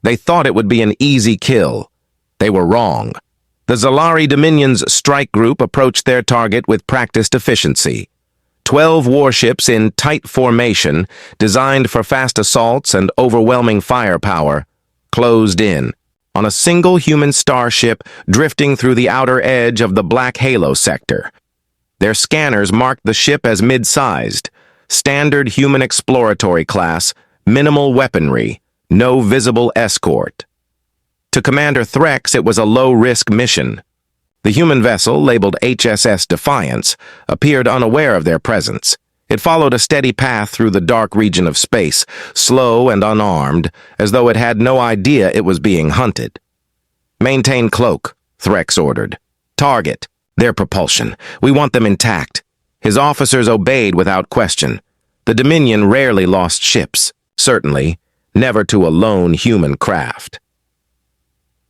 They thought it would be an easy kill. They were wrong. The Zalari Dominion's strike group approached their target with practiced efficiency. 12 warships in tight formation, designed for fast assaults and overwhelming firepower, closed in on a single human starship drifting through the outer edge of the Black Halo sector. Their scanners marked the ship as mid-sized, standard human exploratory class, minimal weaponry, no visible escort. To Commander Threx, it was a low-risk mission. The human vessel, labeled HSS Defiance, appeared unaware of their presence. It followed a steady path through the dark region of space, slow and unarmed, as though it had no idea it was being hunted. "Maintain cloak," Threx ordered. "Target their propulsion. We want them intact." His officers obeyed without question. The Dominion rarely lost ships, certainly never to a lone human craft.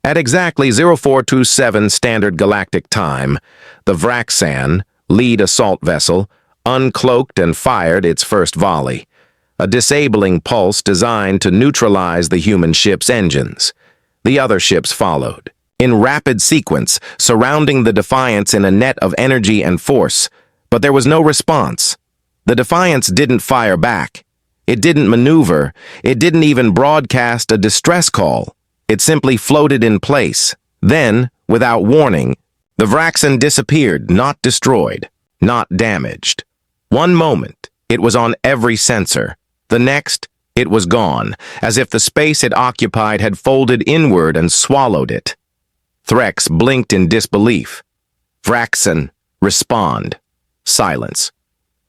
At exactly 0427 Standard Galactic Time, the Vraxan, lead assault vessel, uncloaked and fired its first volley, a disabling pulse designed to neutralize the human ship's engines. The other ships followed, in rapid sequence, surrounding the Defiance in a net of energy and force, but there was no response. The Defiance didn't fire back. It didn't maneuver. It didn't even broadcast a distress call. It simply floated in place. Then, without warning, the Vraxan disappeared, not destroyed, not damaged. One moment, it was on every sensor. The next, it was gone, as if the space it occupied had folded inward and swallowed it. Threx blinked in disbelief. Vraxan, respond. Silence.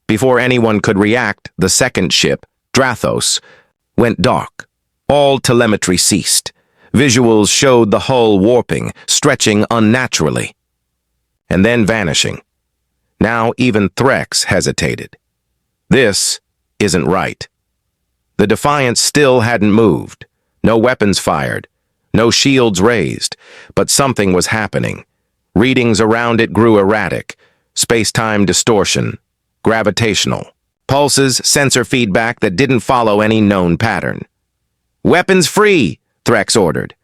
Before anyone could react, the second ship, Drathos, went dark. All telemetry ceased. Visuals showed the hull warping, stretching unnaturally, and then vanishing. Now even Threx hesitated. This isn't right. The Defiance still hadn't moved. No weapons fired. No shields raised. But something was happening. Readings around it grew erratic. Space-time distortion. Gravitational. Pulses, sensor feedback that didn't follow any known pattern. "Weapons free!" Threx ordered.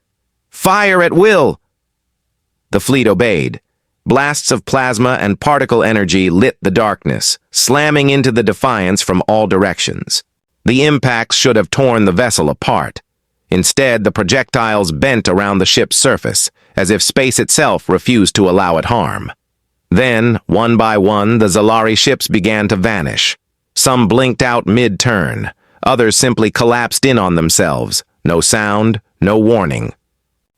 "Fire at will!" The fleet obeyed. Blasts of plasma and particle energy lit the darkness, slamming into the Defiance from all directions. The impacts should have torn the vessel apart. Instead, the projectiles bent around the ship's surface, as if space itself refused to allow it harm. Then, one by one, the Zalari ships began to vanish. Some blinked out mid-turn. Others simply collapsed in on themselves. No sound, no warning.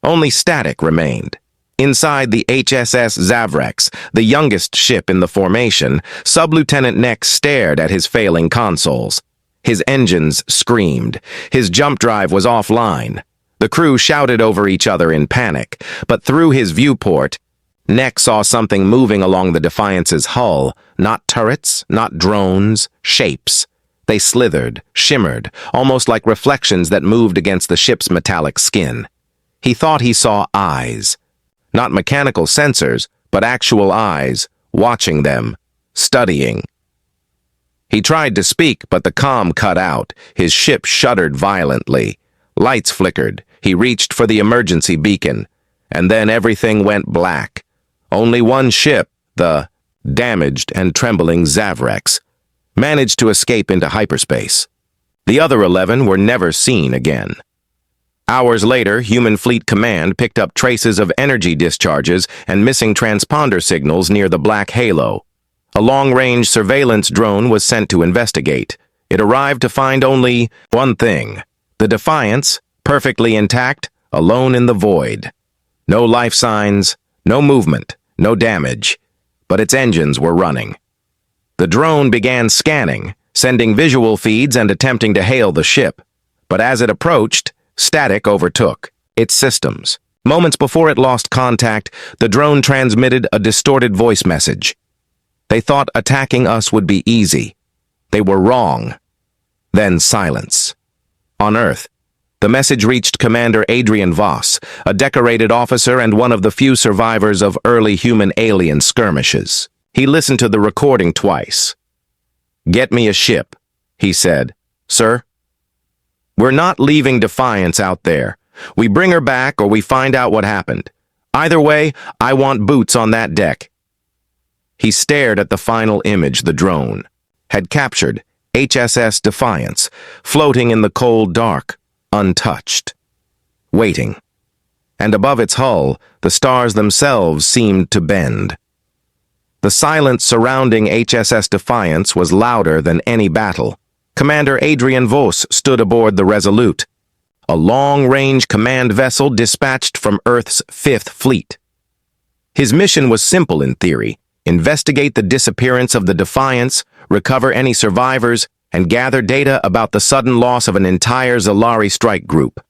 Only static remained. Inside the HSS Zavrex, the youngest ship in the formation, Sub-Lieutenant Nex stared at his failing consoles. His engines screamed. His jump drive was offline. The crew shouted over each other in panic, but through his viewport, Nex saw something moving along the Defiance's hull. Not turrets, not drones, shapes. They slithered, shimmered, almost like reflections that moved against the ship's metallic skin. He thought he saw eyes. Not mechanical sensors, but actual eyes, watching them, studying. He tried to speak, but the comm cut out. His ship shuddered violently. Lights flickered. He reached for the emergency beacon. And then everything went black. Only one ship, the damaged and trembling Zavrex, managed to escape into hyperspace. The other 11 were never seen again. Hours later, Human Fleet Command picked up traces of energy discharges and missing transponder signals near the Black Halo. A long-range surveillance drone was sent to investigate. It arrived to find only one thing: the Defiance, perfectly intact, alone in the void. No life signs, no movement, no damage, but its engines were running. The drone began scanning, sending visual feeds and attempting to hail the ship. But as it approached, static overtook its systems. Moments before it lost contact, the drone transmitted a distorted voice message. They thought attacking us would be easy. They were wrong. Then silence. On Earth, the message reached Commander Adrian Voss, a decorated officer and one of the few survivors of early human-alien skirmishes. He listened to the recording twice. "Get me a ship," he said. "Sir?" "We're not leaving Defiance out there. We bring her back or we find out what happened. Either way, I want boots on that deck." He stared at the final image the drone had captured, HSS Defiance, floating in the cold dark, untouched, waiting. And above its hull, the stars themselves seemed to bend. The silence surrounding HSS Defiance was louder than any battle. Commander Adrian Vos stood aboard the Resolute, a long-range command vessel dispatched from Earth's Fifth Fleet. His mission was simple in theory: investigate the disappearance of the Defiance, recover any survivors, and gather data about the sudden loss of an entire Zalari strike group.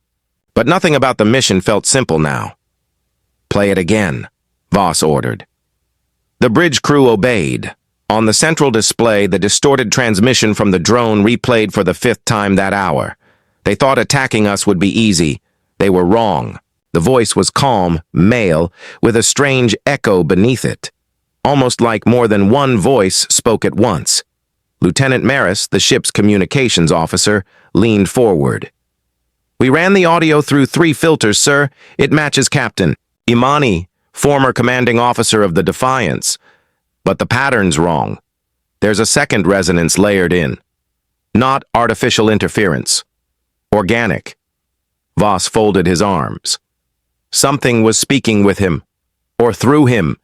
But nothing about the mission felt simple now. "Play it again," Vos ordered. The bridge crew obeyed. On the central display, the distorted transmission from the drone replayed for the 5th time that hour. They thought attacking us would be easy. They were wrong. The voice was calm, male, with a strange echo beneath it. Almost like more than one voice spoke at once. Lieutenant Maris, the ship's communications officer, leaned forward. "We ran the audio through 3 filters, sir. It matches Captain Imani, former commanding officer of the Defiance. But the pattern's wrong. There's a second resonance layered in. Not artificial interference. Organic." Vos folded his arms. Something was speaking with him, or through him.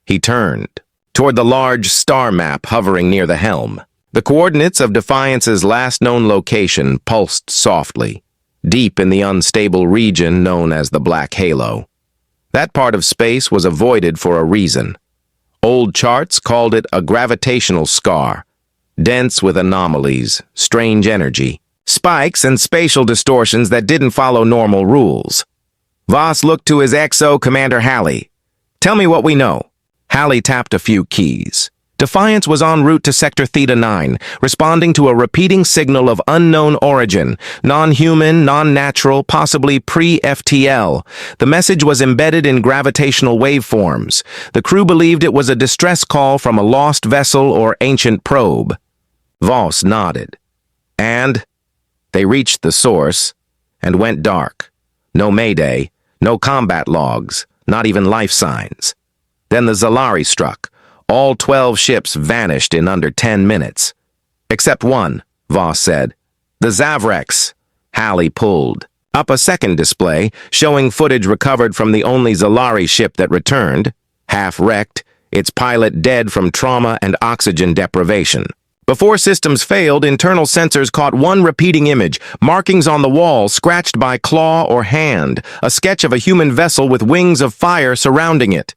He turned toward the large star map hovering near the helm. The coordinates of Defiance's last known location pulsed softly, deep in the unstable region known as the Black Halo. That part of space was avoided for a reason. Old charts called it a gravitational scar, dense with anomalies, strange energy, spikes and spatial distortions that didn't follow normal rules. Vos looked to his XO Commander Halley. "Tell me what we know." Halley tapped a few keys. Defiance was en route to Sector Theta 9, responding to a repeating signal of unknown origin, non-human, non-natural, possibly pre-FTL. The message was embedded in gravitational waveforms. The crew believed it was a distress call from a lost vessel or ancient probe. Vos nodded. And they reached the source and went dark. No mayday, no combat logs, not even life signs. Then the Zalari struck. All 12 ships vanished in under 10 minutes. "Except one," Vos said. "The Zavrex." Halley pulled up a second display, showing footage recovered from the only Zalari ship that returned, half-wrecked, its pilot dead from trauma and oxygen deprivation. Before systems failed, internal sensors caught one repeating image, markings on the wall scratched by claw or hand, a sketch of a human vessel with wings of fire surrounding it.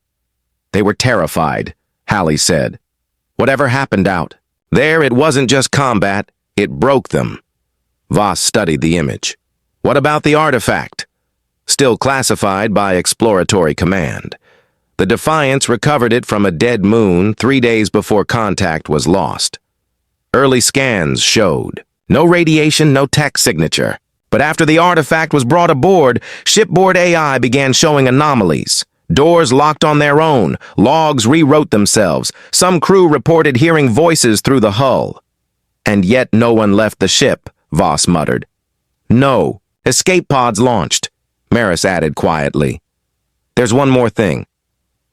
"They were terrified," Halley said. "Whatever happened out there, it wasn't just combat, it broke them." Vos studied the image. "What about the artifact?" "Still classified by Exploratory Command. The Defiance recovered it from a dead moon 3 days before contact was lost. Early scans showed no radiation, no tech signature. But after the artifact was brought aboard, shipboard AI began showing anomalies. Doors locked on their own, logs rewrote themselves. Some crew reported hearing voices through the hull. And yet no one left the ship," Vos muttered. "No, escape pods launched," Maris added quietly. "There's one more thing."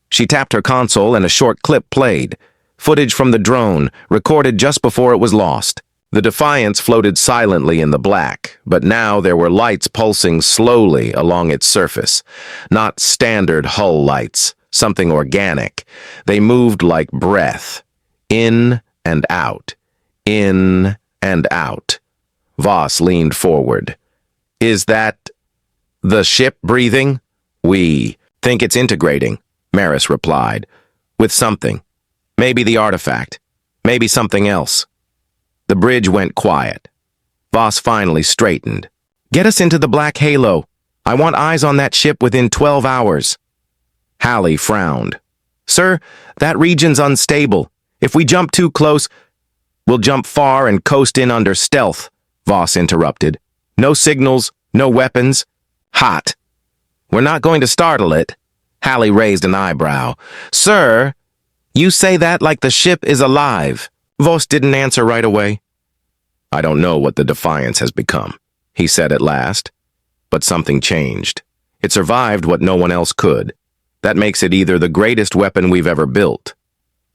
She tapped her console and a short clip played. Footage from the drone, recorded just before it was lost. The Defiance floated silently in the black, but now there were lights pulsing slowly along its surface. Not standard hull lights, something organic. They moved like breath. In and out. In and out. Vos leaned forward. "Is that the ship breathing?" "We think it's integrating," Maris replied. "With something. Maybe the artifact. Maybe something else." The bridge went quiet. Vos finally straightened. "Get us into the Black Halo. I want eyes on that ship within 12 hours. Halley frowned. "Sir, that region's unstable. If we jump too close, we'll jump far and coast in under stealth," Vos interrupted. "No signals, no weapons. Hot. We're not going to startle it." Halley raised an eyebrow. "Sir, you say that like the ship is alive." Vos didn't answer right away. "I don't know what the Defiance has become," he said at last. But something changed. It survived what no one else could. That makes it either the greatest weapon we've ever built.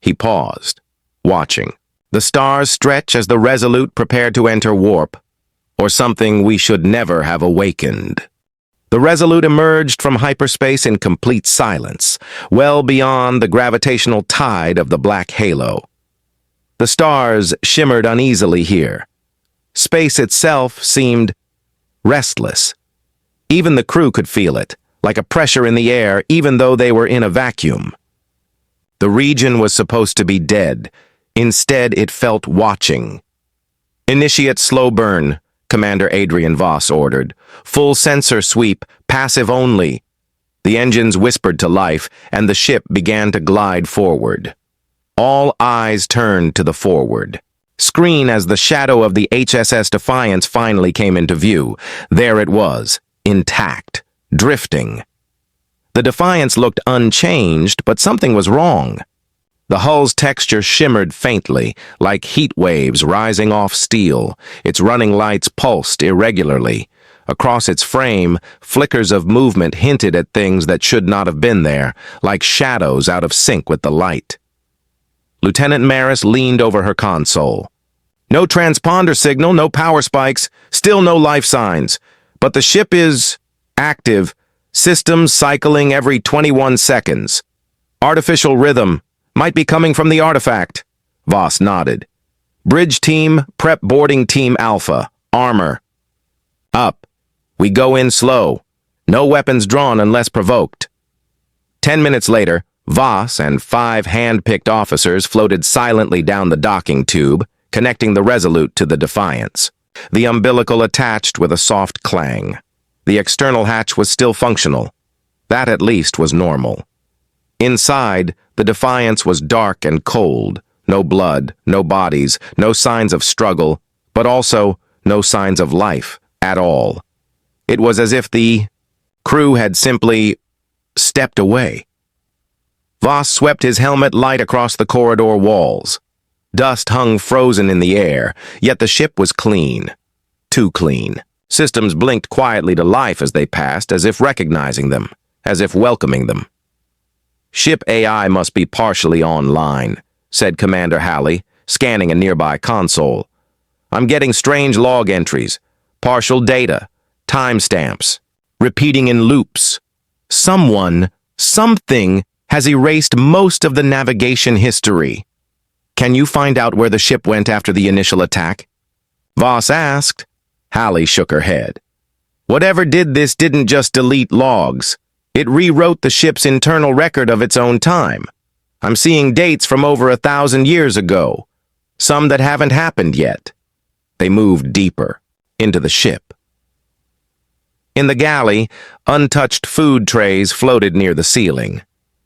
He paused, watching. The stars stretch as the Resolute prepared to enter warp, or something we should never have awakened. The Resolute emerged from hyperspace in complete silence, well beyond the gravitational tide of the black halo. The stars shimmered uneasily here. Space itself seemed restless. Even the crew could feel it, like a pressure in the air, even though they were in a vacuum. The region was supposed to be dead. Instead, it felt watching. "Initiate slow burn," Commander Adrian Voss ordered. "Full sensor sweep, passive only." The engines whispered to life, and the ship began to glide forward. All eyes turned to the forward screen as the shadow of the HSS Defiance finally came into view. There it was, intact, drifting. The Defiance looked unchanged, but something was wrong. The hull's texture shimmered faintly, like heat waves rising off steel. Its running lights pulsed irregularly. Across its frame, flickers of movement hinted at things that should not have been there, like shadows out of sync with the light. Lieutenant Maris leaned over her console. "No transponder signal, no power spikes, still no life signs. But the ship is active, systems cycling every 21 seconds. Artificial rhythm. Might be coming from the artifact." Voss nodded. "Bridge team, prep boarding team Alpha. Armor. Up. We go in slow. No weapons drawn unless provoked." 10 minutes later, Voss and 5 hand-picked officers floated silently down the docking tube, connecting the Resolute to the Defiance. The umbilical attached with a soft clang. The external hatch was still functional. That at least was normal. Inside, the Defiance was dark and cold. No blood, no bodies, no signs of struggle, but also no signs of life at all. It was as if the crew had simply stepped away. Voss swept his helmet light across the corridor walls. Dust hung frozen in the air, yet the ship was clean. Too clean. Systems blinked quietly to life as they passed, as if recognizing them, as if welcoming them. "Ship AI must be partially online," said Commander Halley, scanning a nearby console. "I'm getting strange log entries, partial data, timestamps, repeating in loops. Something has erased most of the navigation history. Can you find out where the ship went after the initial attack?" Voss asked. Halley shook her head. "Whatever did this didn't just delete logs. It rewrote the ship's internal record of its own time. I'm seeing dates from over 1,000 years ago, some that haven't happened yet." They moved deeper, into the ship. In the galley, untouched food trays floated near the ceiling.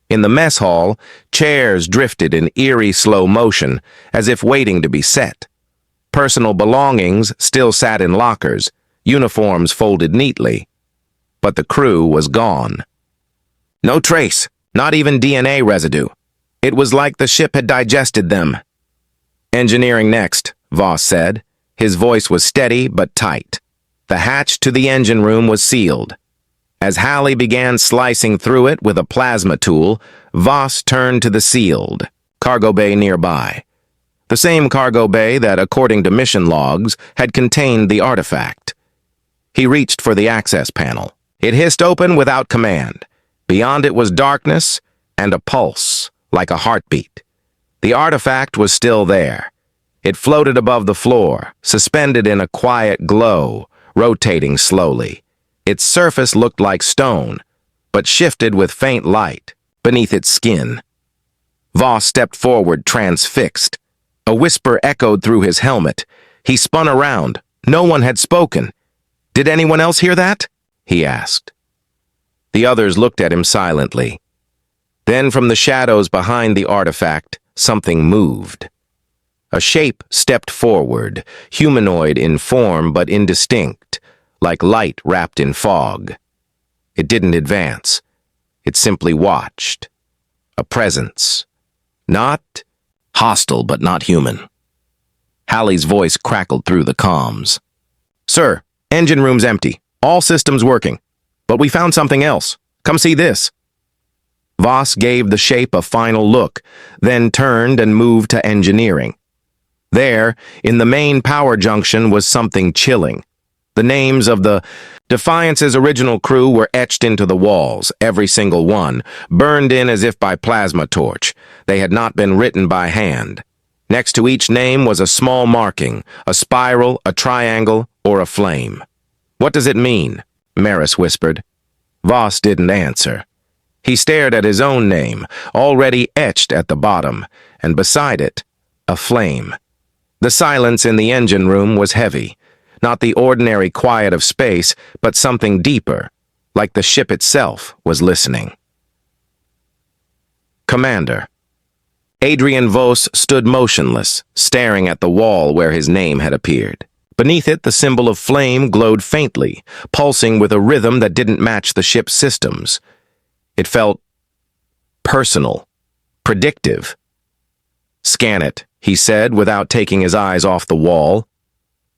In the mess hall, chairs drifted in eerie slow motion, as if waiting to be set. Personal belongings still sat in lockers, uniforms folded neatly. But the crew was gone. No trace, not even DNA residue. It was like the ship had digested them. "Engineering next," Voss said. His voice was steady but tight. The hatch to the engine room was sealed. As Halley began slicing through it with a plasma tool, Voss turned to the sealed cargo bay nearby. The same cargo bay that, according to mission logs, had contained the artifact. He reached for the access panel. It hissed open without command. Beyond it was darkness and a pulse, like a heartbeat. The artifact was still there. It floated above the floor, suspended in a quiet glow, rotating slowly. Its surface looked like stone, but shifted with faint light beneath its skin. Voss stepped forward, transfixed. A whisper echoed through his helmet. He spun around. No one had spoken. "Did anyone else hear that?" he asked. The others looked at him silently. Then from the shadows behind the artifact, something moved. A shape stepped forward, humanoid in form but indistinct, like light wrapped in fog. It didn't advance. It simply watched. A presence. Not hostile, but not human. Halley's voice crackled through the comms. "Sir, engine room's empty. All systems working. But we found something else. Come see this. Voss gave the shape a final look, then turned and moved to engineering. There, in the main power junction, was something chilling. The names of the Defiance's original crew were etched into the walls, every single one, burned in as if by plasma torch. They had not been written by hand. Next to each name was a small marking, a spiral, a triangle, or a flame. "What does it mean?" Maris whispered. Voss didn't answer. He stared at his own name, already etched at the bottom, and beside it, a flame. The silence in the engine room was heavy. Not the ordinary quiet of space, but something deeper, like the ship itself was listening. Commander. Adrian Voss stood motionless, staring at the wall where his name had appeared. Beneath it, the symbol of flame glowed faintly, pulsing with a rhythm that didn't match the ship's systems. It felt personal, predictive. "Scan it," he said, without taking his eyes off the wall.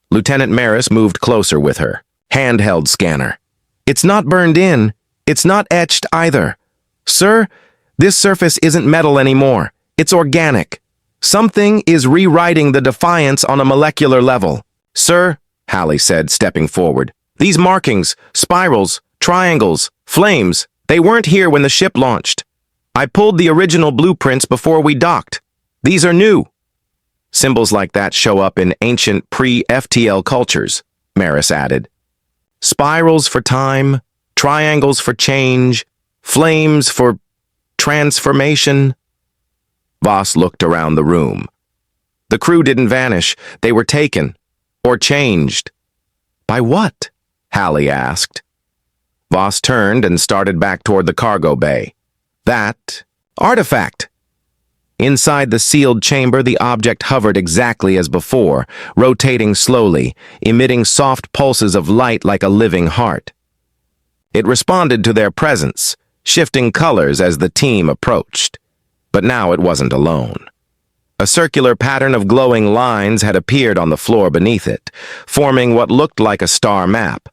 Lieutenant Maris moved closer with her. Handheld scanner. "It's not burned in. It's not etched either. Sir, this surface isn't metal anymore. It's organic. Something is rewriting the Defiance on a molecular level." "Sir," Hallie said, stepping forward, "these markings, spirals, triangles, flames, they weren't here when the ship launched. I pulled the original blueprints before we docked. These are new." "Symbols like that show up in ancient pre-FTL cultures," Maris added. "Spirals for time, triangles for change, flames for transformation." Voss looked around the room. The crew didn't vanish. They were taken. Or changed. "By what?" Hallie asked. Voss turned and started back toward the cargo bay. "That artifact." Inside the sealed chamber, the object hovered exactly as before, rotating slowly, emitting soft pulses of light like a living heart. It responded to their presence, shifting colors as the team approached. But now it wasn't alone. A circular pattern of glowing lines had appeared on the floor beneath it, forming what looked like a star map.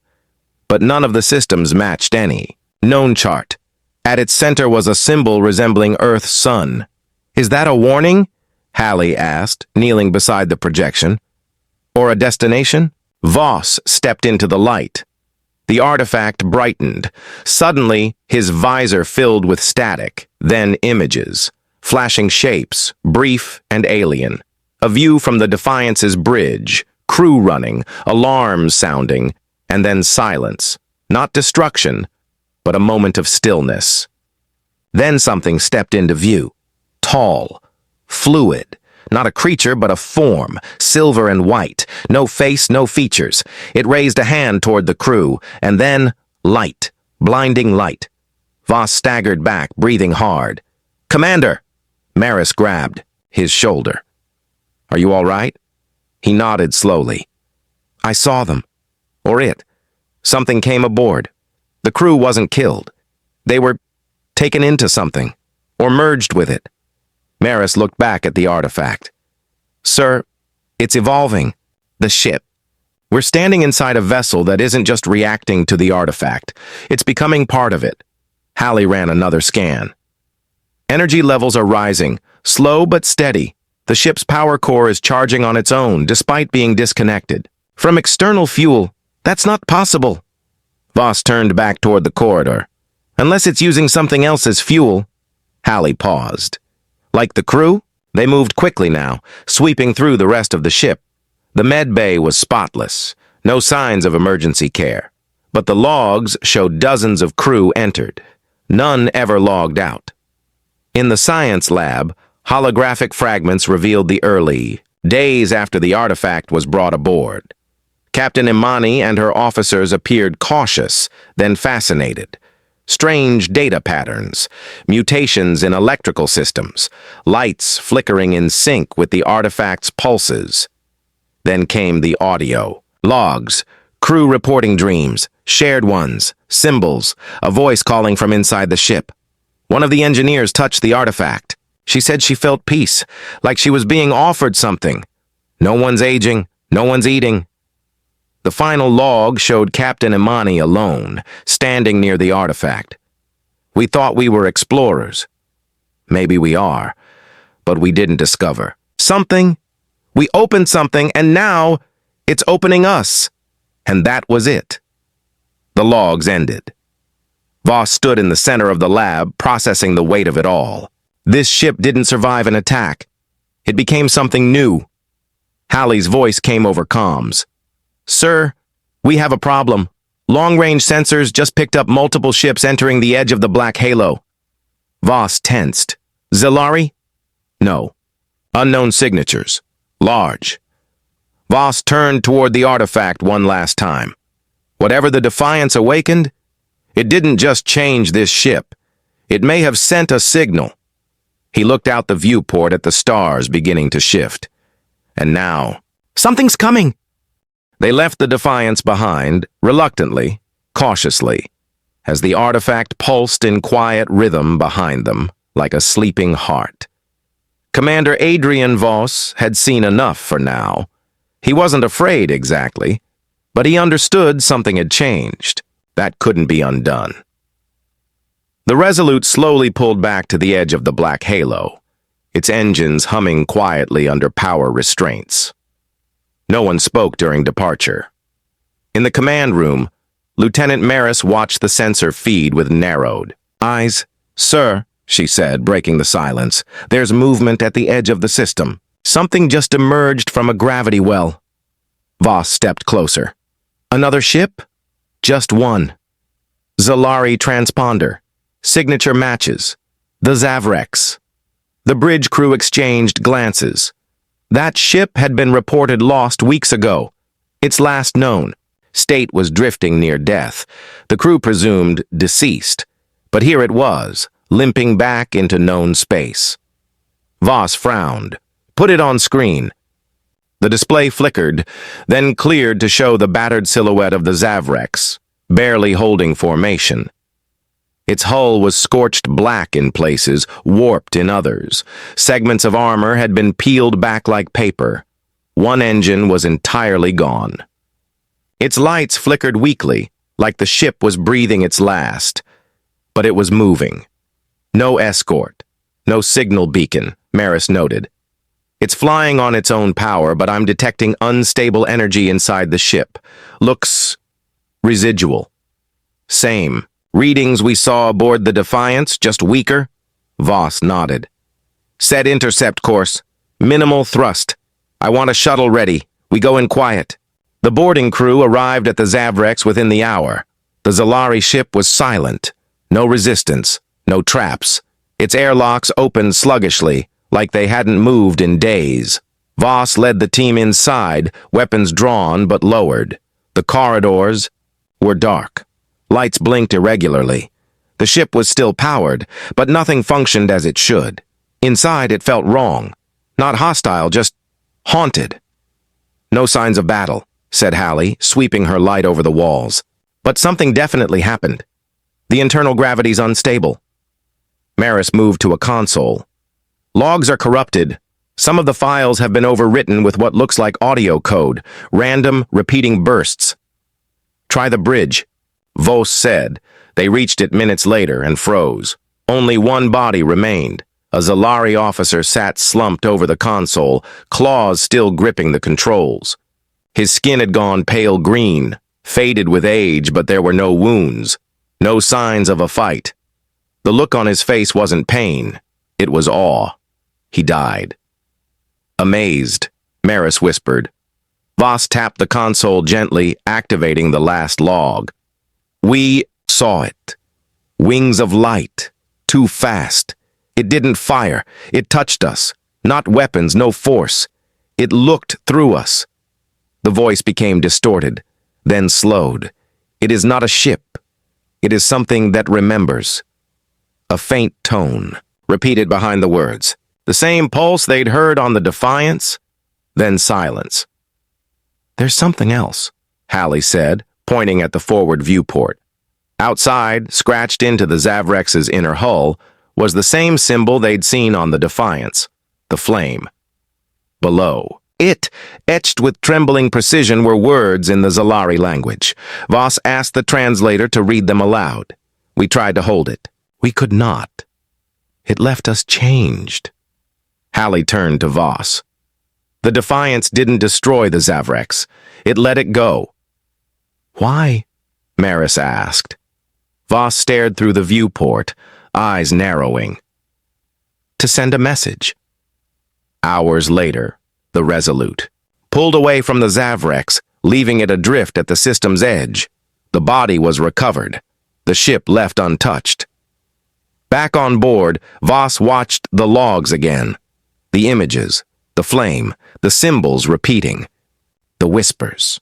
But none of the systems matched any. Known chart. At its center was a symbol resembling Earth's sun. "Is that a warning?" Hallie asked, kneeling beside the projection. "Or a destination?" Voss stepped into the light. The artifact brightened. Suddenly, his visor filled with static, then images. Flashing shapes, brief and alien. A view from the Defiance's bridge, crew running, alarms sounding, and then silence. Not destruction, but a moment of stillness. Then something stepped into view. Tall, fluid, not a creature but a form, silver and white, no face, no features. It raised a hand toward the crew, and then light, blinding light. Voss staggered back, breathing hard. "Commander!" Maris grabbed his shoulder. "Are you all right?" He nodded slowly. "I saw them. Or it. Something came aboard. The crew wasn't killed. They were taken into something, or merged with it." Maris looked back at the artifact. "Sir, it's evolving. The ship. We're standing inside a vessel that isn't just reacting to the artifact. It's becoming part of it." Hallie ran another scan. "Energy levels are rising, slow but steady. The ship's power core is charging on its own, despite being disconnected. From external fuel, that's not possible." Voss turned back toward the corridor. "Unless it's using something else as fuel." Hallie paused. Like the crew, they moved quickly now, sweeping through the rest of the ship. The med bay was spotless, no signs of emergency care. But the logs showed dozens of crew entered. None ever logged out. In the science lab, holographic fragments revealed the early, days after the artifact was brought aboard. Captain Imani and her officers appeared cautious, then fascinated. Strange data patterns, mutations in electrical systems, lights flickering in sync with the artifact's pulses. Then came the audio. Logs, crew reporting dreams, shared ones, symbols, a voice calling from inside the ship. One of the engineers touched the artifact. She said she felt peace, like she was being offered something. "No one's aging, no one's eating." The final log showed Captain Imani alone, standing near the artifact. We thought we were explorers. Maybe we are, but we didn't discover something. We opened something, and now it's opening us. And that was it. The logs ended. Voss stood in the center of the lab, processing the weight of it all. This ship didn't survive an attack. It became something new. Hallie's voice came over comms. "Sir, we have a problem. Long-range sensors just picked up multiple ships entering the edge of the black halo." Voss tensed. "Zalari?" "No. Unknown signatures. Large." Voss turned toward the artifact one last time. Whatever the Defiance awakened, it didn't just change this ship. It may have sent a signal. He looked out the viewport at the stars beginning to shift. And now, "Something's coming!" They left the Defiance behind, reluctantly, cautiously, as the artifact pulsed in quiet rhythm behind them, like a sleeping heart. Commander Adrian Voss had seen enough for now. He wasn't afraid exactly, but he understood something had changed. That couldn't be undone. The Resolute slowly pulled back to the edge of the black halo, its engines humming quietly under power restraints. No one spoke during departure. In the command room, Lieutenant Maris watched the sensor feed with narrowed eyes. "Sir," she said, breaking the silence, "there's movement at the edge of the system. Something just emerged from a gravity well." Voss stepped closer. "Another ship?" "Just one. Zalari transponder. Signature matches. The Zavrex." The bridge crew exchanged glances. That ship had been reported lost weeks ago. Its last known state was drifting near death. The crew presumed deceased. But here it was, limping back into known space. Voss frowned. "Put it on screen." The display flickered, then cleared to show the battered silhouette of the Zavrex, barely holding formation. Its hull was scorched black in places, warped in others. Segments of armor had been peeled back like paper. One engine was entirely gone. Its lights flickered weakly, like the ship was breathing its last. But it was moving. No escort, no signal beacon, Maris noted. "It's flying on its own power, but I'm detecting unstable energy inside the ship. Looks residual." "Same. Readings we saw aboard the Defiance, just weaker?" Voss nodded. "Set intercept course. Minimal thrust. I want a shuttle ready. We go in quiet." The boarding crew arrived at the Zavrex within the hour. The Zalari ship was silent. No resistance. No traps. Its airlocks opened sluggishly, like they hadn't moved in days. Voss led the team inside, weapons drawn but lowered. The corridors were dark. Lights blinked irregularly. The ship was still powered, but nothing functioned as it should. Inside, it felt wrong. Not hostile, just haunted. "No signs of battle," said Hallie, sweeping her light over the walls. "But something definitely happened. The internal gravity's unstable." Maris moved to a console. "Logs are corrupted. Some of the files have been overwritten with what looks like audio code, random, repeating bursts." "Try the bridge," Voss said. They reached it minutes later and froze. Only one body remained. A Zalari officer sat slumped over the console, claws still gripping the controls. His skin had gone pale green, faded with age, but there were no wounds, no signs of a fight. The look on his face wasn't pain, it was awe. He died. "Amazed," Maris whispered. Voss tapped the console gently, activating the last log. "We saw it. Wings of light. Too fast. It didn't fire. It touched us. Not weapons, no force. It looked through us." The voice became distorted, then slowed. "It is not a ship. It is something that remembers." A faint tone, repeated behind the words. The same pulse they'd heard on the Defiance. Then silence. "There's something else," Hallie said, pointing at the forward viewport. Outside, scratched into the Zavrex's inner hull, was the same symbol they'd seen on the Defiance, the flame. Below, It, etched with trembling precision, were words in the Zalari language. Voss asked the translator to read them aloud. We tried to hold it. We could not. It left us changed. Hallie turned to Voss. The Defiance didn't destroy the Zavrex. It let it go. Why? Maris asked. Voss stared through the viewport, eyes narrowing. To send a message. Hours later, the Resolute pulled away from the Zavrex, leaving it adrift at the system's edge. The body was recovered. The ship left untouched. Back on board, Voss watched the logs again. The images, the flame, the symbols repeating. The whispers.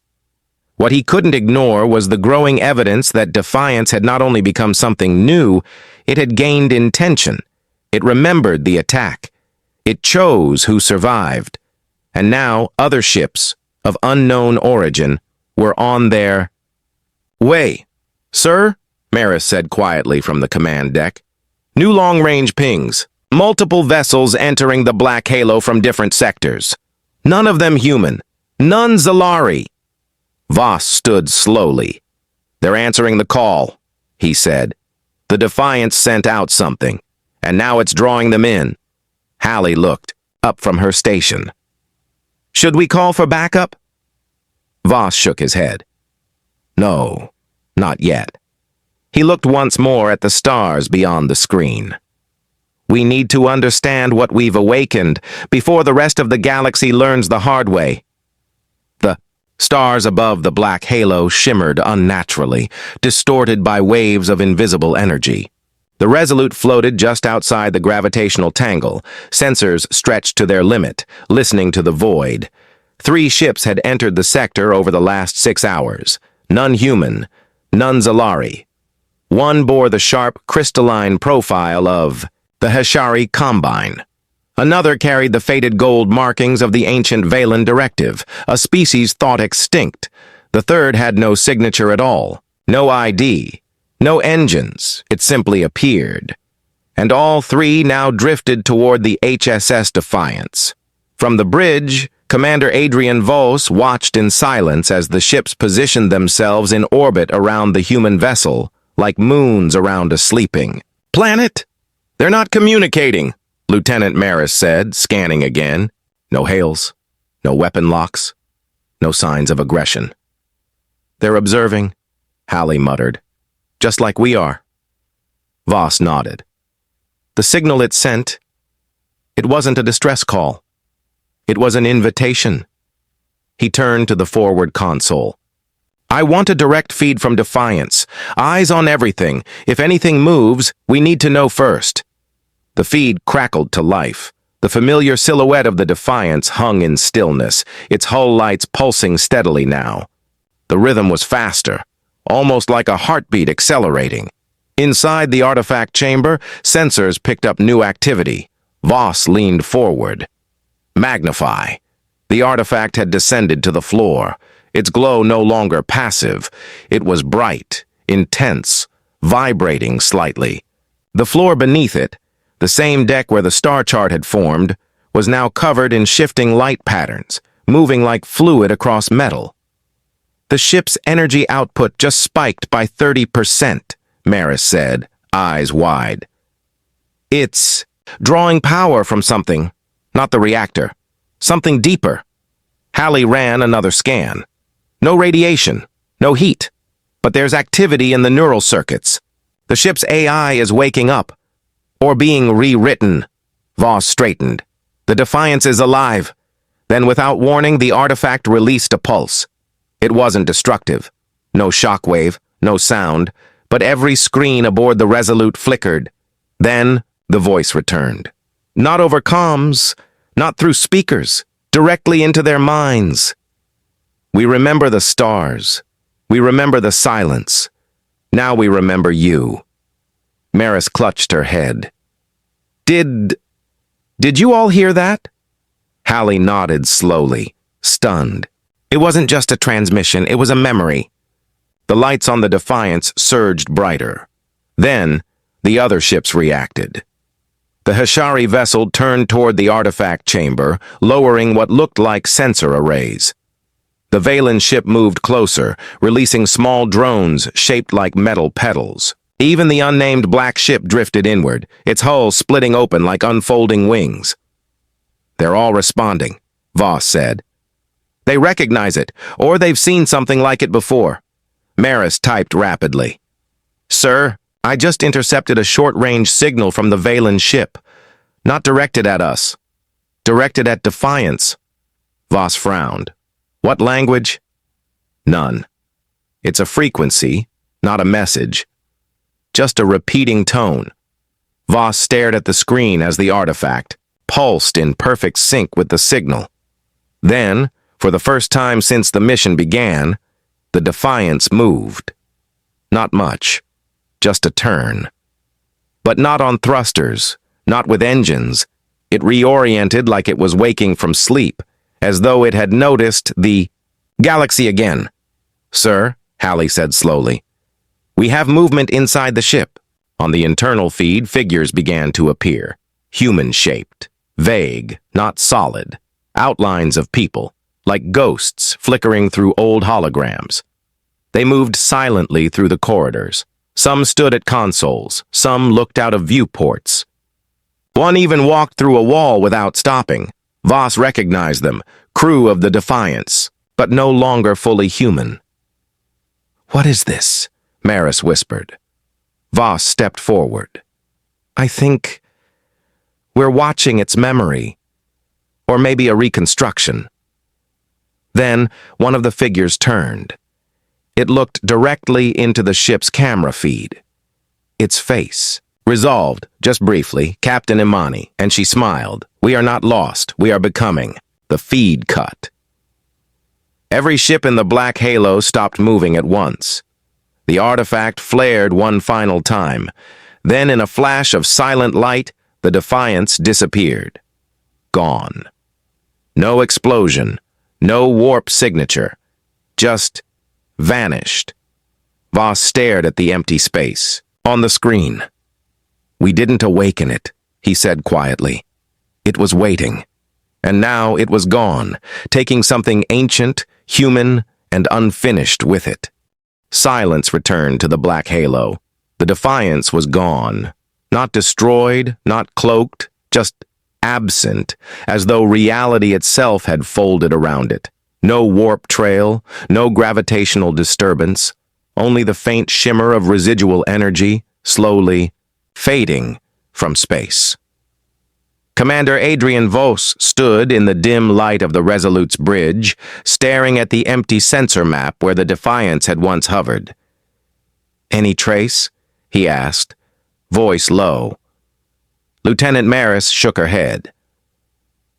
What he couldn't ignore was the growing evidence that Defiance had not only become something new, it had gained intention. It remembered the attack. It chose who survived. And now other ships, of unknown origin, were on their way. Sir, Maris said quietly from the command deck. New long-range pings. Multiple vessels entering the black halo from different sectors. None of them human. None Zalari. Voss stood slowly. They're answering the call, he said. The Defiance sent out something, and now it's drawing them in. Hallie looked up from her station. Should we call for backup? Voss shook his head. No, not yet. He looked once more at the stars beyond the screen. We need to understand what we've awakened before the rest of the galaxy learns the hard way. The stars above the black halo shimmered unnaturally, distorted by waves of invisible energy. The Resolute floated just outside the gravitational tangle, sensors stretched to their limit, listening to the void. 3 ships had entered the sector over the last 6 hours. None human, none Zalari. One bore the sharp, crystalline profile of the Heshari Combine. Another carried the faded gold markings of the ancient Valen Directive, a species thought extinct. The third had no signature at all, no ID, no engines. It simply appeared. And all 3 now drifted toward the HSS Defiance. From the bridge, Commander Adrian Vos watched in silence as the ships positioned themselves in orbit around the human vessel, like moons around a sleeping planet. They're not communicating, Lieutenant Maris said, scanning again. No hails, no weapon locks, no signs of aggression. They're observing, Hallie muttered. Just like we are. Voss nodded. The signal it sent, it wasn't a distress call. It was an invitation. He turned to the forward console. I want a direct feed from Defiance. Eyes on everything. If anything moves, we need to know first. The feed crackled to life. The familiar silhouette of the Defiance hung in stillness, its hull lights pulsing steadily now. The rhythm was faster, almost like a heartbeat accelerating. Inside the artifact chamber, sensors picked up new activity. Voss leaned forward. Magnify. The artifact had descended to the floor. Its glow no longer passive. It was bright, intense, vibrating slightly. The floor beneath it, the same deck where the star chart had formed, was now covered in shifting light patterns, moving like fluid across metal. The ship's energy output just spiked by 30%, Maris said, eyes wide. It's drawing power from something, not the reactor. Something deeper. Hallie ran another scan. No radiation, no heat, but there's activity in the neural circuits. The ship's AI is waking up, or being rewritten. Voss straightened. The Defiance is alive. Then without warning, the artifact released a pulse. It wasn't destructive. No shockwave, no sound, but every screen aboard the Resolute flickered. Then the voice returned. Not over comms, not through speakers, directly into their minds. We remember the stars. We remember the silence. Now we remember you. Maris clutched her head. Did you all hear that? Hallie nodded slowly, stunned. It wasn't just a transmission, it was a memory. The lights on the Defiance surged brighter. Then, the other ships reacted. The Hishari vessel turned toward the artifact chamber, lowering what looked like sensor arrays. The Valen ship moved closer, releasing small drones shaped like metal petals. Even the unnamed black ship drifted inward, its hull splitting open like unfolding wings. "They're all responding," Voss said. "They recognize it, or they've seen something like it before." Maris typed rapidly. "Sir, I just intercepted a short-range signal from the Valen ship. Not directed at us. Directed at Defiance." Voss frowned. "What language?" "None. It's a frequency, not a message. Just a repeating tone." Voss stared at the screen as the artifact pulsed in perfect sync with the signal. Then, for the first time since the mission began, the Defiance moved. Not much. Just a turn. But not on thrusters, not with engines. It reoriented like it was waking from sleep, as though it had noticed the galaxy again. "Sir," Hallie said slowly, "we have movement inside the ship." On the internal feed, figures began to appear, human-shaped, vague, not solid, outlines of people, like ghosts flickering through old holograms. They moved silently through the corridors. Some stood at consoles, some looked out of viewports. One even walked through a wall without stopping. Voss recognized them, crew of the Defiance, but no longer fully human. "What is this?" Maris whispered. Voss stepped forward. "I think we're watching its memory, or maybe a reconstruction." Then one of the figures turned. It looked directly into the ship's camera feed. Its face, resolved, just briefly, Captain Imani, and she smiled. "We are not lost, we are becoming." The feed cut. Every ship in the black halo stopped moving at once. The artifact flared one final time. Then, in a flash of silent light, the Defiance disappeared. Gone. No explosion, no warp signature, just vanished. Voss stared at the empty space. On the screen. "We didn't awaken it," he said quietly. "It was waiting. And now it was gone, taking something ancient, human, and unfinished with it." Silence returned to the black halo. The Defiance was gone. Not destroyed, not cloaked, just absent, as though reality itself had folded around it. No warp trail, no gravitational disturbance, only the faint shimmer of residual energy, slowly fading from space. Commander Adrian Voss stood in the dim light of the Resolute's bridge, staring at the empty sensor map where the Defiance had once hovered. "Any trace?" he asked, voice low. Lieutenant Maris shook her head.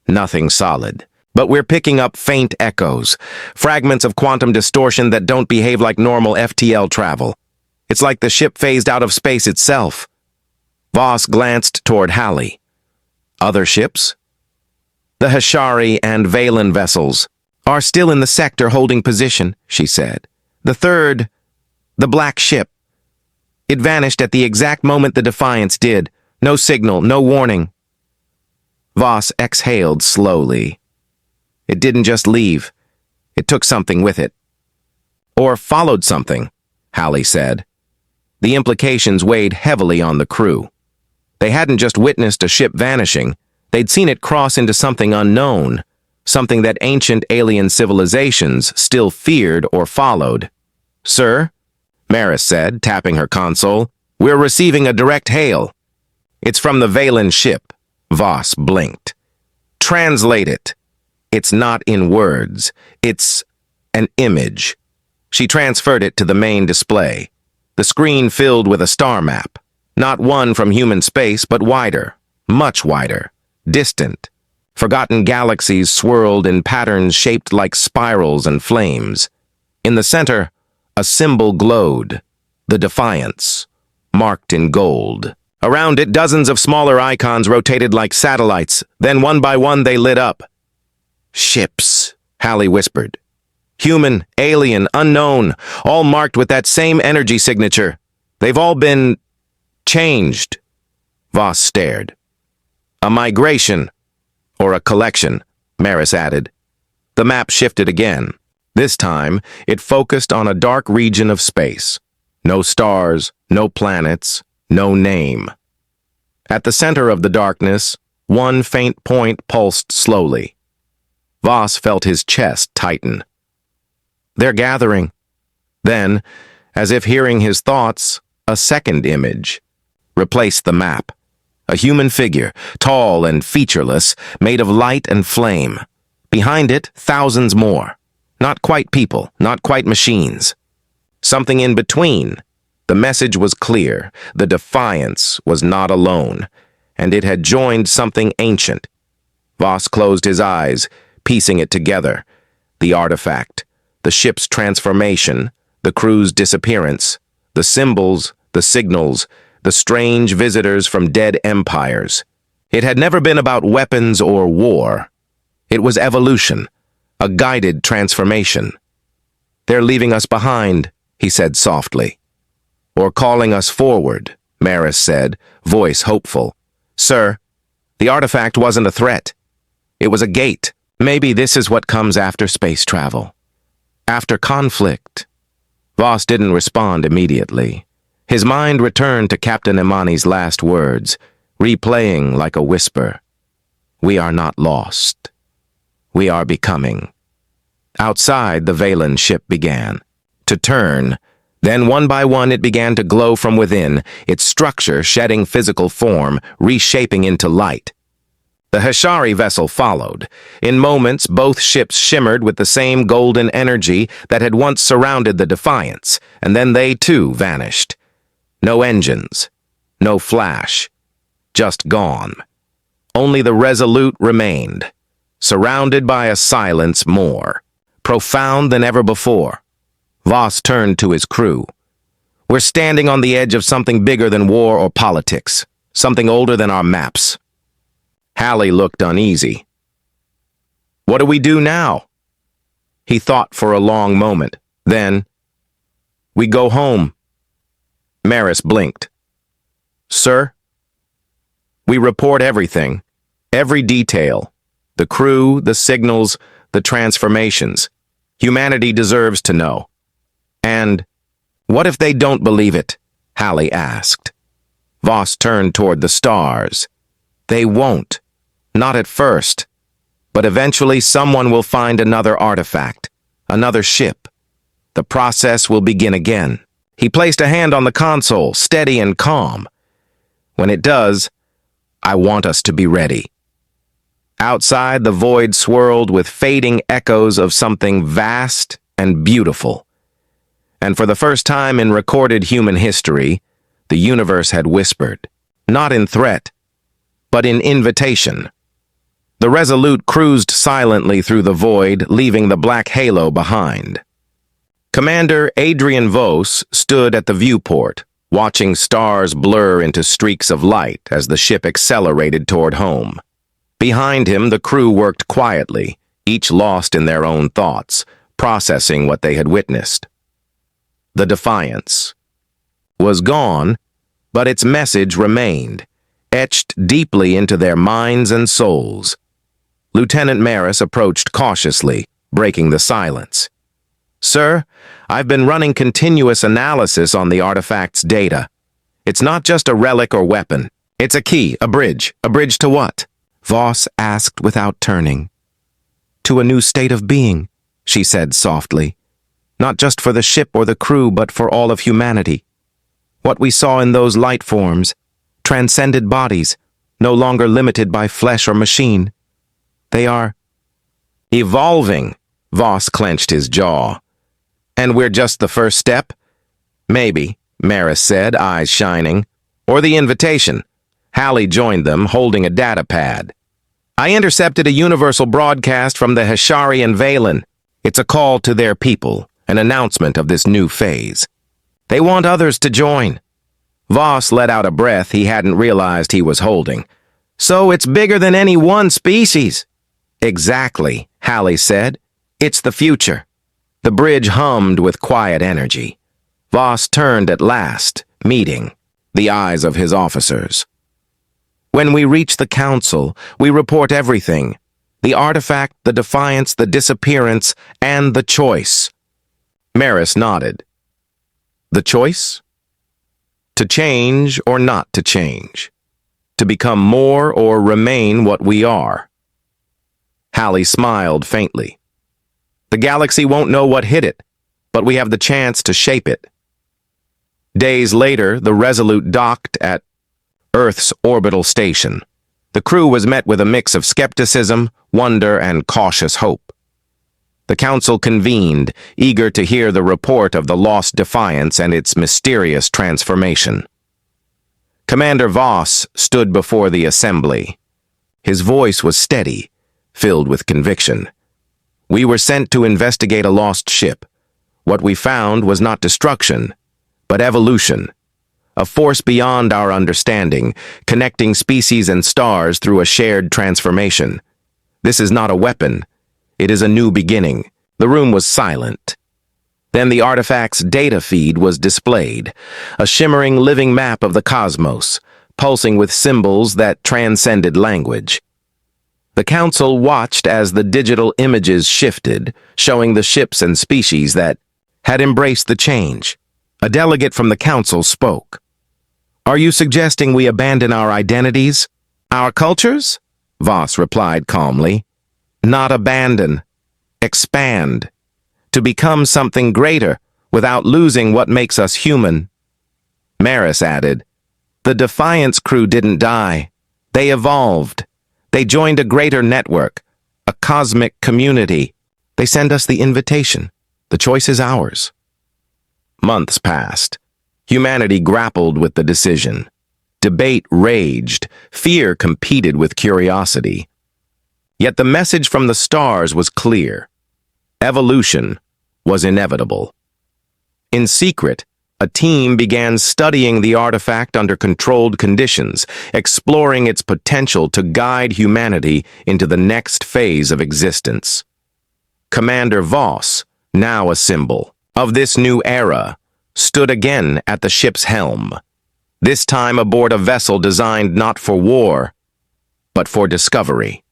"Nothing solid. But we're picking up faint echoes, fragments of quantum distortion that don't behave like normal FTL travel. It's like the ship phased out of space itself." Voss glanced toward Hallie. "Other ships?" "The Hishari and Valen vessels are still in the sector holding position," she said. "The third, the black ship. It vanished at the exact moment the Defiance did. No signal, no warning." Voss exhaled slowly. "It didn't just leave. It took something with it." "Or followed something," Hallie said. The implications weighed heavily on the crew. They hadn't just witnessed a ship vanishing. They'd seen it cross into something unknown, something that ancient alien civilizations still feared or followed. "Sir," Maris said, tapping her console, "we're receiving a direct hail." "It's from the Valen ship." Voss blinked. "Translate it." "It's not in words. It's an image." She transferred it to the main display. The screen filled with a star map. Not one from human space, but wider, much wider, distant. Forgotten galaxies swirled in patterns shaped like spirals and flames. In the center, a symbol glowed, the Defiance, marked in gold. Around it, dozens of smaller icons rotated like satellites, then one by one they lit up. "Ships," Hallie whispered. "Human, alien, unknown, all marked with that same energy signature. They've all been changed." Voss stared. A migration, or a collection, Maris added. The map shifted again. This time, it focused on a dark region of space. No stars, no planets, no name. At the center of the darkness, one faint point pulsed slowly. Voss felt his chest tighten. They're gathering. Then, as if hearing his thoughts, a second image replaced the map. A human figure, tall and featureless, made of light and flame. Behind it, thousands more. Not quite people, not quite machines. Something in between. The message was clear. The defiance was not alone, and it had joined something ancient. Voss closed his eyes, piecing it together. The artifact, the ship's transformation, the crew's disappearance, the symbols, the signals, the strange visitors from dead empires. It had never been about weapons or war. It was evolution, a guided transformation. They're leaving us behind, he said softly. Or calling us forward, Maris said, voice hopeful. Sir, the artifact wasn't a threat. It was a gate. Maybe this is what comes after space travel. After conflict. Voss didn't respond immediately. His mind returned to Captain Imani's last words, replaying like a whisper. We are not lost. We are becoming. Outside, the Valen ship began to turn. Then one by one it began to glow from within, its structure shedding physical form, reshaping into light. The Hashari vessel followed. In moments, both ships shimmered with the same golden energy that had once surrounded the Defiance, and then they too vanished. No engines, no flash, just gone. Only the Resolute remained, surrounded by a silence more profound than ever before. Voss turned to his crew. We're standing on the edge of something bigger than war or politics, something older than our maps. Hallie looked uneasy. What do we do now? He thought for a long moment. Then, we go home. Maris blinked. Sir? We report everything, every detail, the crew, the signals, the transformations. Humanity deserves to know. And what if they don't believe it? Hallie asked. Voss turned toward the stars. They won't. Not at first. But eventually someone will find another artifact, another ship. The process will begin again. He placed a hand on the console, steady and calm. When it does, I want us to be ready. Outside, the void swirled with fading echoes of something vast and beautiful. And for the first time in recorded human history, the universe had whispered, not in threat, but in invitation. The Resolute cruised silently through the void, leaving the black halo behind. Commander Adrian Vos stood at the viewport, watching stars blur into streaks of light as the ship accelerated toward home. Behind him, the crew worked quietly, each lost in their own thoughts, processing what they had witnessed. The Defiance was gone, but its message remained, etched deeply into their minds and souls. Lieutenant Maris approached cautiously, breaking the silence. Sir, I've been running continuous analysis on the artifact's data. It's not just a relic or weapon. It's a key, a bridge. A bridge to what? Voss asked without turning. To a new state of being, she said softly. Not just for the ship or the crew, but for all of humanity. What we saw in those light forms, transcended bodies, no longer limited by flesh or machine. They are evolving. Voss clenched his jaw. And we're just the first step? Maybe, Maris said, eyes shining. Or the invitation. Hallie joined them, holding a data pad. I intercepted a universal broadcast from the Hashari and Valen. It's a call to their people, an announcement of this new phase. They want others to join. Voss let out a breath he hadn't realized he was holding. So it's bigger than any one species. Exactly, Hallie said. It's the future. The bridge hummed with quiet energy. Voss turned at last, meeting the eyes of his officers. When we reach the council, we report everything. The artifact, the defiance, the disappearance, and the choice. Maris nodded. The choice? To change or not to change. To become more or remain what we are. Hallie smiled faintly. The galaxy won't know what hit it, but we have the chance to shape it. Days later, the Resolute docked at Earth's orbital station. The crew was met with a mix of skepticism, wonder, and cautious hope. The council convened, eager to hear the report of the lost Defiance and its mysterious transformation. Commander Voss stood before the assembly. His voice was steady, filled with conviction. We were sent to investigate a lost ship. What we found was not destruction, but evolution. A force beyond our understanding, connecting species and stars through a shared transformation. This is not a weapon. It is a new beginning. The room was silent. Then the artifact's data feed was displayed, a shimmering living map of the cosmos, pulsing with symbols that transcended language. The council watched as the digital images shifted, showing the ships and species that had embraced the change. A delegate from the council spoke. Are you suggesting we abandon our identities? Our cultures? Voss replied calmly. Not abandon. Expand. To become something greater without losing what makes us human. Maris added, the Defiance crew didn't die. They evolved. They joined a greater network, a cosmic community. They send us the invitation. The choice is ours. Months passed. Humanity grappled with the decision. Debate raged. Fear competed with curiosity. Yet the message from the stars was clear. Evolution was inevitable. In secret, a team began studying the artifact under controlled conditions, exploring its potential to guide humanity into the next phase of existence. Commander Voss, now a symbol of this new era, stood again at the ship's helm, this time aboard a vessel designed not for war, but for discovery.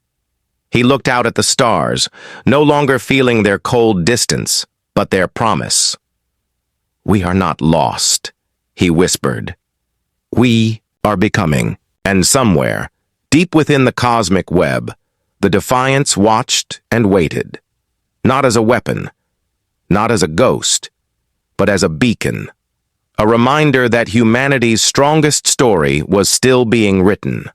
He looked out at the stars, no longer feeling their cold distance, but their promise. We are not lost, he whispered. We are becoming, and somewhere, deep within the cosmic web, the Defiance watched and waited, not as a weapon, not as a ghost, but as a beacon, a reminder that humanity's strongest story was still being written.